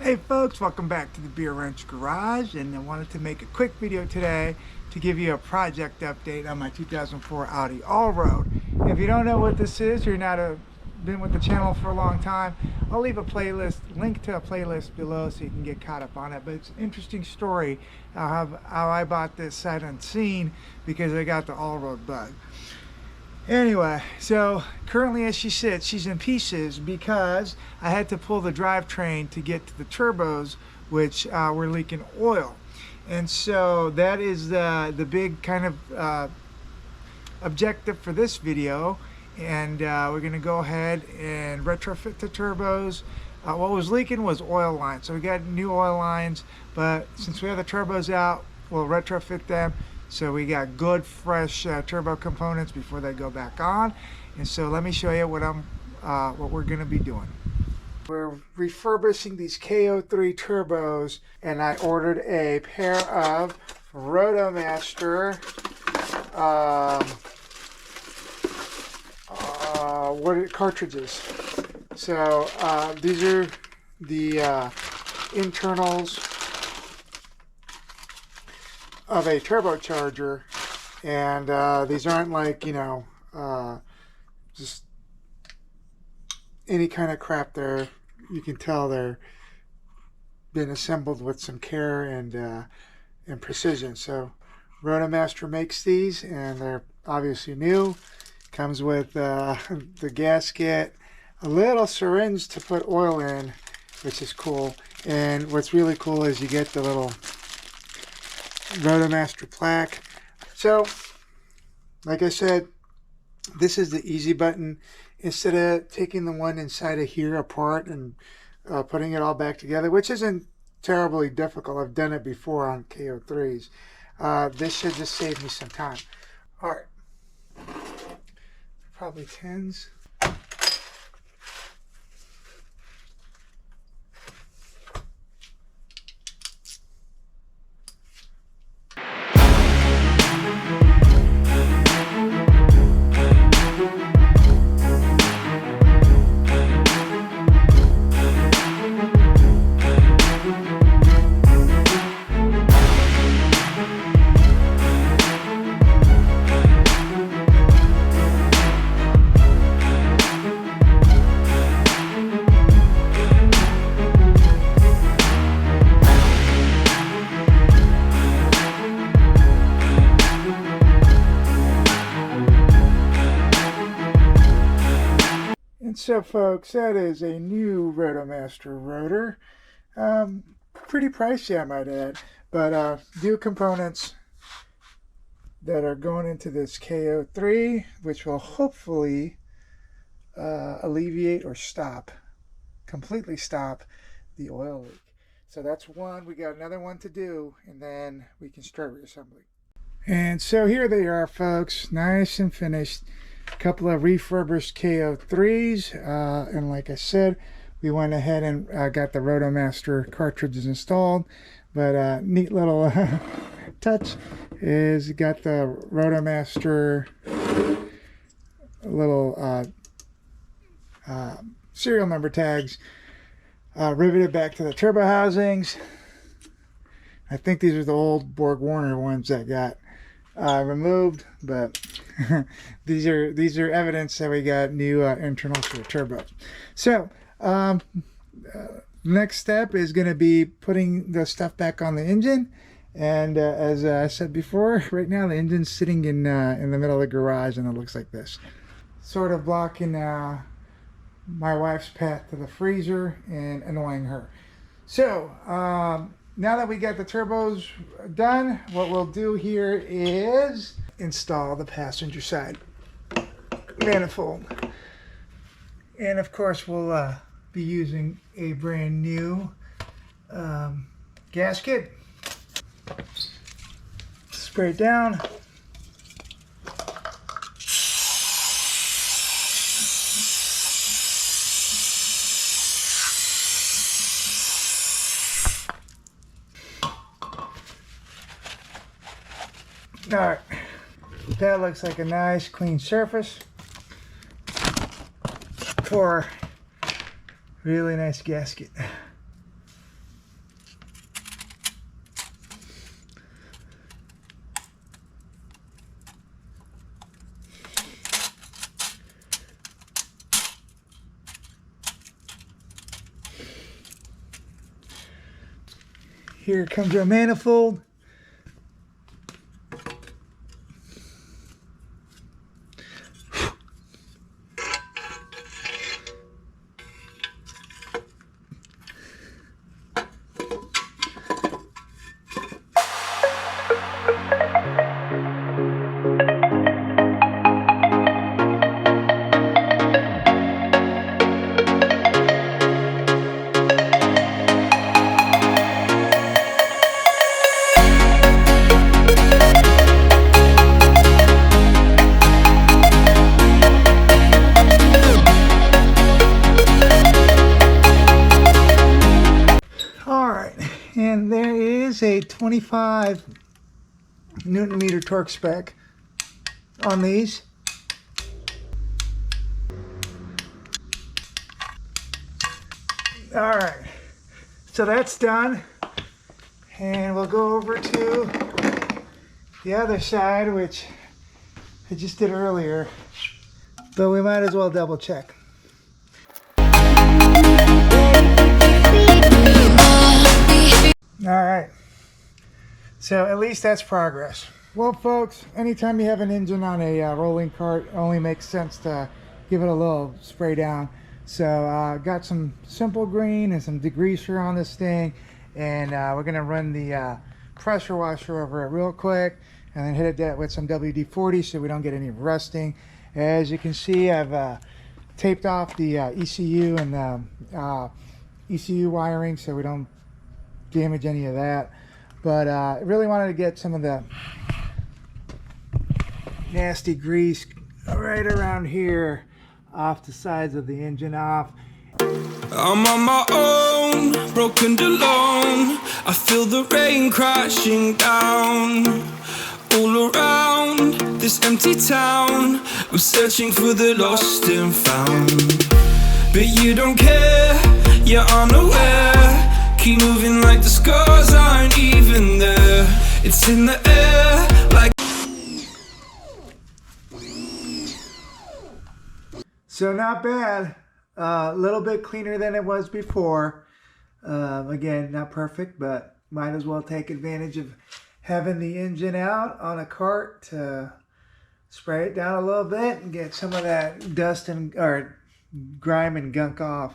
Hey folks, welcome back to the Beer Wrench Garage, and I wanted to make a quick video today to give you a project update on my 2004 Audi Allroad. If you don't know what this is, you're not been with the channel for a long time, I'll leave a playlist, link to a playlist below so you can get caught up on it. But it's an interesting story how I bought this sight unseen because I got the Allroad bug. Anyway, so currently as she sits, she's in pieces because I had to pull the drivetrain to get to the turbos, which were leaking oil. And so that is the big kind of objective for this video. And we're going to go ahead and retrofit the turbos. What was leaking was oil lines. So we got new oil lines, but since we have the turbos out, we'll retrofit them. So we got good fresh turbo components before they go back on. And so let me show you what we're going to be doing. We're refurbishing these KO3 turbos, and I ordered a pair of Rotomaster cartridges. So these are the internals of a turbocharger, and these aren't like, you know, just any kind of crap. There, you can tell they're been assembled with some care and precision. So Rotomaster makes these, and they're obviously new. Comes with the gasket, a little syringe to put oil in, which is cool. And what's really cool is you get the little Rotomaster plaque. So like I said, this is the easy button. Instead of taking the one inside of here apart and putting it all back together, which isn't terribly difficult, I've done it before on KO3s, this should just save me some time. All right, probably 10s. So folks, that is a new Rotomaster rotor. Pretty pricey, I might add, but new components that are going into this KO3, which will hopefully alleviate or completely stop the oil leak. So that's one. We got another one to do, and then we can start reassembling. And so here they are, folks, nice and finished. A couple of refurbished KO3s, and like I said, we went ahead and got the Rotomaster cartridges installed. But neat little touch is got the Rotomaster little serial number tags riveted back to the turbo housings. I think these are the old Borg Warner ones that got removed, but these are evidence that we got new internals for the turbos. So next step is going to be putting the stuff back on the engine, and as I said before, right now the engine's sitting in the middle of the garage, and it looks like this, sort of blocking my wife's path to the freezer and annoying her. So now that we got the turbos done, what we'll do here is install the passenger side manifold. And of course, we'll be using a brand new gasket. Spray it down. All right, that looks like a nice clean surface for really nice gasket. Here comes our manifold. And there is a 25 Newton meter torque spec on these. All right, so that's done. And we'll go over to the other side, which I just did earlier, but we might as well double check. All right, so at least that's progress. Well, folks, anytime you have an engine on a rolling cart, it only makes sense to give it a little spray down. So got some simple green and some degreaser on this thing, and we're gonna run the pressure washer over it real quick, and then hit it with some WD-40 so we don't get any rusting. As you can see, I've taped off the ECU and the ECU wiring so we don't damage any of that. But I really wanted to get some of the nasty grease right around here off the sides of the engine off. I'm on my own, broken alone. I feel the rain crashing down all around this empty town. I'm searching for the lost and found, but you don't care, you're unaware. Keep moving like the scars aren't even there. It's in the air like. So not bad, a little bit cleaner than it was before. Again, not perfect, but might as well take advantage of having the engine out on a cart to spray it down a little bit and get some of that dust and or grime and gunk off.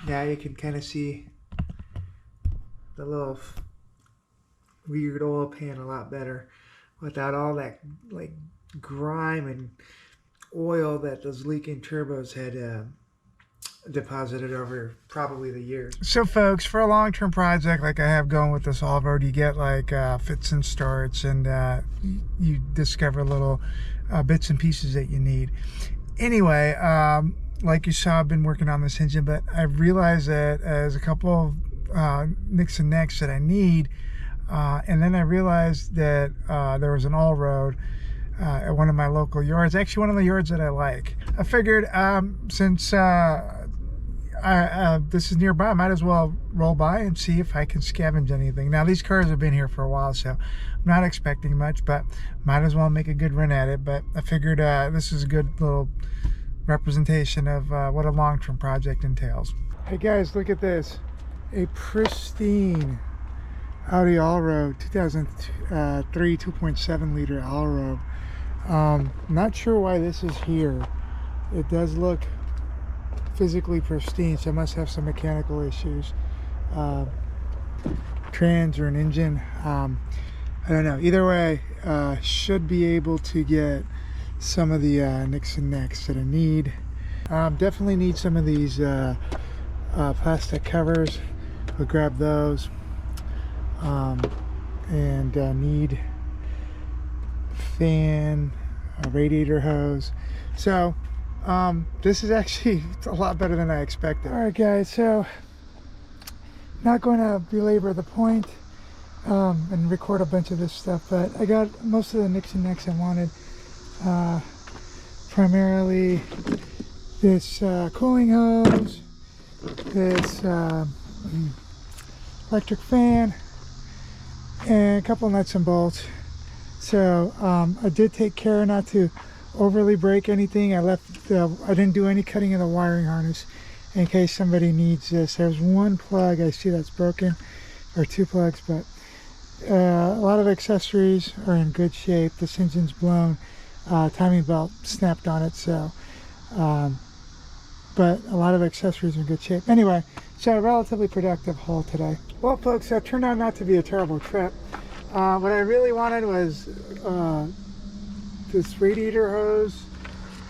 Now you can kind of see the little weird oil pan a lot better without all that like grime and oil that those leaking turbos had deposited over probably the years. So folks, for a long-term project like I have going with this Allroad, you get like fits and starts, and you discover little bits and pieces that you need. Anyway, like you saw, I've been working on this engine, but I realized that there's a couple of nicks and necks that I need, and then I realized that there was an Allroad at one of my local yards, actually one of the yards that I like. I figured since this is nearby, I might as well roll by and see if I can scavenge anything. Now these cars have been here for a while, so I'm not expecting much, but might as well make a good run at it. But I figured this is a good little representation of what a long-term project entails. Hey guys, look at this. A pristine Audi Allroad 2003 2.7 liter Allroad. Not sure why this is here. It does look physically pristine, so it must have some mechanical issues, trans or an engine. I don't know. Either way, should be able to get some of the nicks and necks that I need. Definitely need some of these plastic covers. We'll grab those, and need fan, a radiator hose. So this is actually a lot better than I expected. All right guys, so not going to belabor the point and record a bunch of this stuff, but I got most of the nicks and necks I wanted. Primarily this cooling hose, this electric fan, and a couple nuts and bolts. So I did take care not to overly break anything. I didn't do any cutting of the wiring harness, in case somebody needs this. There's one plug I see that's broken, or two plugs, but a lot of accessories are in good shape. This engine's blown, timing belt snapped on it, so but a lot of accessories are in good shape. Anyway, so a relatively productive haul today. Well folks, that turned out not to be a terrible trip. What I really wanted was this radiator hose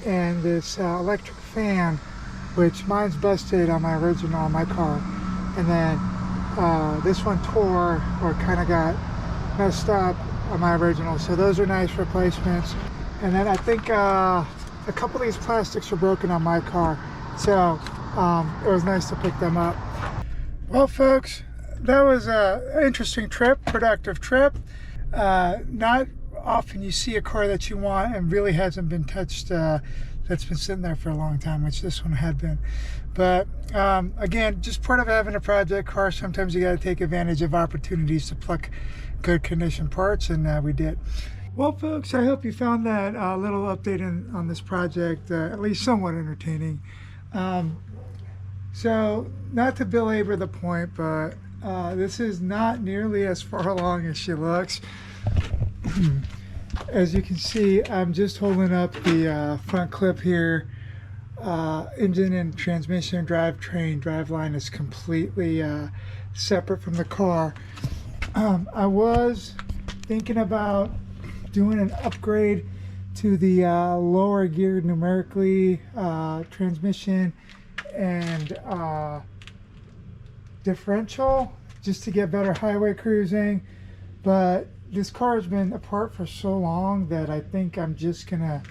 and this electric fan, which mine's busted on my original on my car, and then this one tore or kind of got messed up on my original, so those are nice replacements. And then I think a couple of these plastics are broken on my car, so it was nice to pick them up. Well folks, that was an interesting trip, productive trip. Not often you see a car that you want and really hasn't been touched, that's been sitting there for a long time, which this one had been. But again, just part of having a project car, sometimes you got to take advantage of opportunities to pluck good condition parts, and we did. Well folks, I hope you found that little update on this project at least somewhat entertaining. So not to belabor the point, but this is not nearly as far along as she looks. As you can see, I'm just holding up the front clip here. Engine and transmission, drivetrain, driveline is completely separate from the car. I was thinking about doing an upgrade to the lower gear numerically transmission and differential, just to get better highway cruising, but this car has been apart for so long that I think I'm just gonna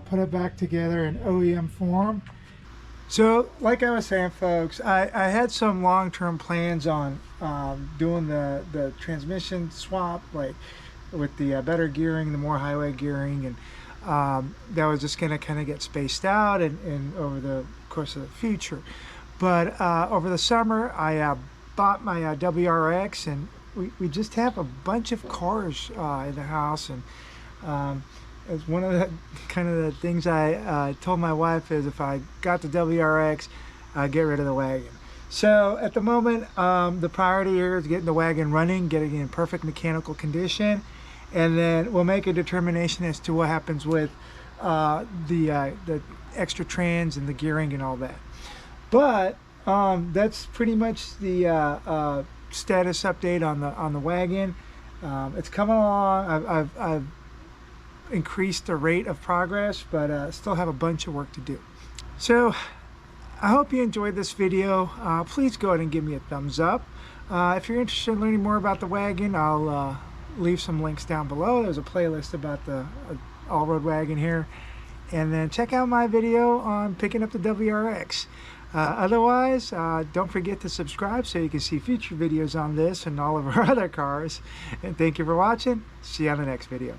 put it back together in OEM form. So like I was saying folks, I had some long-term plans on doing the transmission swap, like with the better gearing, the more highway gearing, and that was just gonna kind of get spaced out and over the course of the future. But over the summer I bought my WRX, and we just have a bunch of cars in the house, and it's one of the kind of the things I told my wife is if I got the WRX, I'd get rid of the wagon. So at the moment, the priority here is getting the wagon running, getting it in perfect mechanical condition, and then we'll make a determination as to what happens with the extra trans and the gearing and all that. But that's pretty much the status update on the wagon. It's coming along. I've increased the rate of progress, but still have a bunch of work to do. So I hope you enjoyed this video. Please go ahead and give me a thumbs up. If you're interested in learning more about the wagon, I'll leave some links down below. There's a playlist about the Allroad wagon here, and then check out my video on picking up the WRX. Otherwise, don't forget to subscribe so you can see future videos on this and all of our other cars. And thank you for watching. See you on the next video.